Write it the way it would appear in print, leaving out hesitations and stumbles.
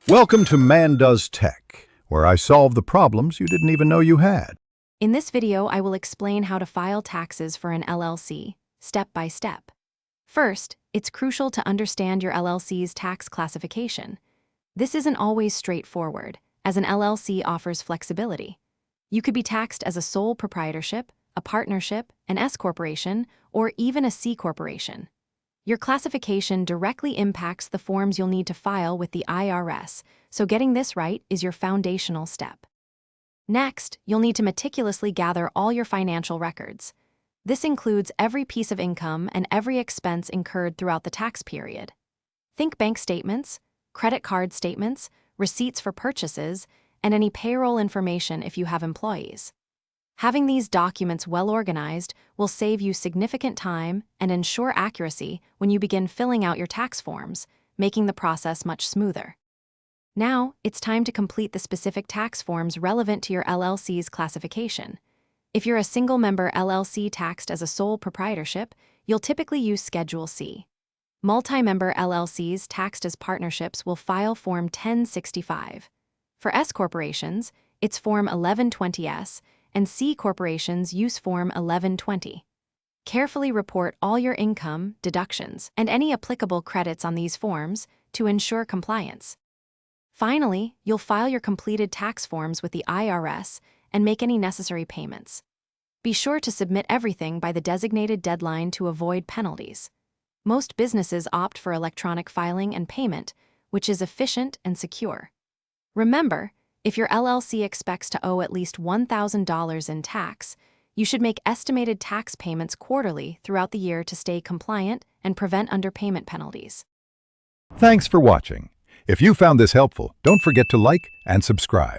Welcome to Man Does Tech, where I solve the problems you didn't even know you had. In this video, I will explain how to file taxes for an LLC, step by step. First, it's crucial to understand your LLC's tax classification. This isn't always straightforward, as an LLC offers flexibility. You could be taxed as a sole proprietorship, a partnership, an S corporation, or even a C corporation. Your classification directly impacts the forms you'll need to file with the IRS, so getting this right is your foundational step. Next, you'll need to meticulously gather all your financial records. This includes every piece of income and every expense incurred throughout the tax period. Think bank statements, credit card statements, receipts for purchases, and any payroll information if you have employees. Having these documents well organized will save you significant time and ensure accuracy when you begin filling out your tax forms, making the process much smoother. Now, it's time to complete the specific tax forms relevant to your LLC's classification. If you're a single-member LLC taxed as a sole proprietorship, you'll typically use Schedule C. Multi-member LLCs taxed as partnerships will file Form 1065. For S corporations, it's Form 1120S, and C corporations use Form 1120. Carefully report all your income, deductions, and any applicable credits on these forms to ensure compliance. Finally, you'll file your completed tax forms with the IRS and make any necessary payments. Be sure to submit everything by the designated deadline to avoid penalties. Most businesses opt for electronic filing and payment, which is efficient and secure. Remember, if your LLC expects to owe at least $1,000 in tax, you should make estimated tax payments quarterly throughout the year to stay compliant and prevent underpayment penalties. Thanks for watching. If you found this helpful, don't forget to like and subscribe.